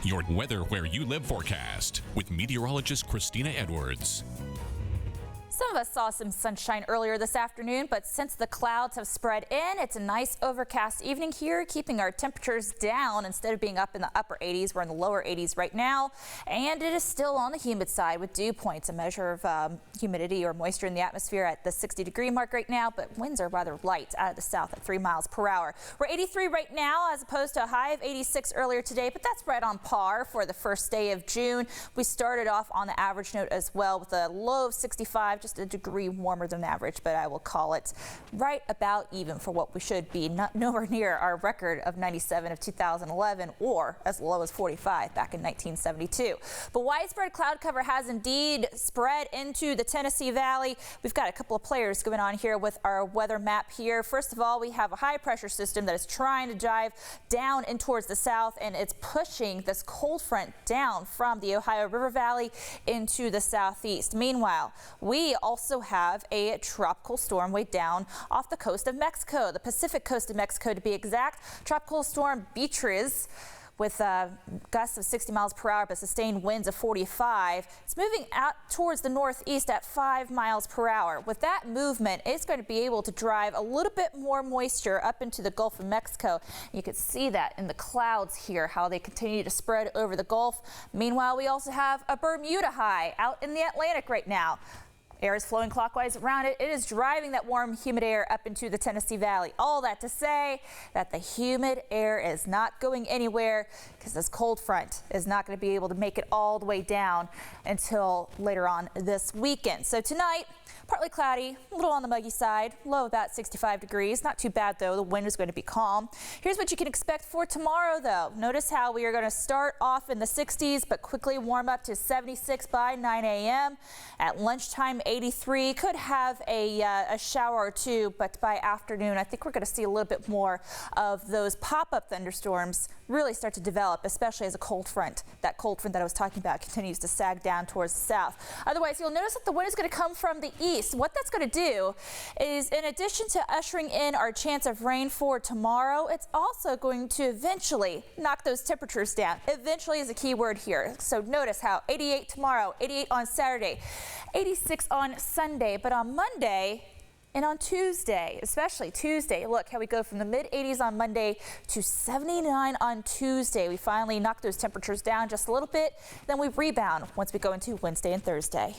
Your weather where you live forecast with meteorologist Christina Edwards. Some of us saw some sunshine earlier this afternoon, but since the clouds have spread in, it's a nice overcast evening here, keeping our temperatures down. Instead of being up in the upper 80s, we're in the lower 80s right now, and it is still on the humid side with dew points, a measure of humidity or moisture in the atmosphere at the 60-degree mark right now, but winds are rather light out of the south at 3 miles per hour. We're 83 right now as opposed to a high of 86 earlier today, but that's right on par for the first day of June. We started off on the average note as well with a low of 65, just a degree warmer than average, but I will call it right about even for what we should be, nowhere near our record of 97 of 2011 or as low as 45 back in 1972. But widespread cloud cover has indeed spread into the Tennessee Valley. We've got a couple of players going on here with our weather map here. First of all, we have a high pressure system that is trying to drive down in towards the south, and it's pushing this cold front down from the Ohio River Valley into the southeast. Meanwhile, we also have a tropical storm way down off the coast of Mexico, the Pacific coast of Mexico to be exact. Tropical storm Beatriz with gusts of 60 miles per hour but sustained winds of 45. It's moving out towards the northeast at 5 miles per hour. With that movement, it's going to be able to drive a little bit more moisture up into the Gulf of Mexico. You can see that in the clouds here, how they continue to spread over the Gulf. Meanwhile, we also have a Bermuda high out in the Atlantic right now. Air is flowing clockwise around it. It is driving that warm, humid air up into the Tennessee Valley. All that to say that the humid air is not going anywhere because this cold front is not going to be able to make it all the way down until later on this weekend. So tonight, partly cloudy, a little on the muggy side, low about 65 degrees. Not too bad, though. The wind is going to be calm. Here's what you can expect for tomorrow, though. Notice how we are going to start off in the 60s, but quickly warm up to 76 by 9 a.m. At lunchtime, 83. Could have a shower or two, but by afternoon, I think we're going to see a little bit more of those pop-up thunderstorms really start to develop, especially as a cold front. That cold front that I was talking about continues to sag down towards the south. Otherwise, you'll notice that the wind is going to come from the east. What that's going to do is, in addition to ushering in our chance of rain for tomorrow, it's also going to eventually knock those temperatures down. Eventually is a key word here. So notice how 88 tomorrow, 88 on Saturday, 86 on Sunday, but on Monday and on Tuesday, especially Tuesday, look how we go from the mid-80s on Monday to 79 on Tuesday. We finally knock those temperatures down just a little bit, then we rebound once we go into Wednesday and Thursday.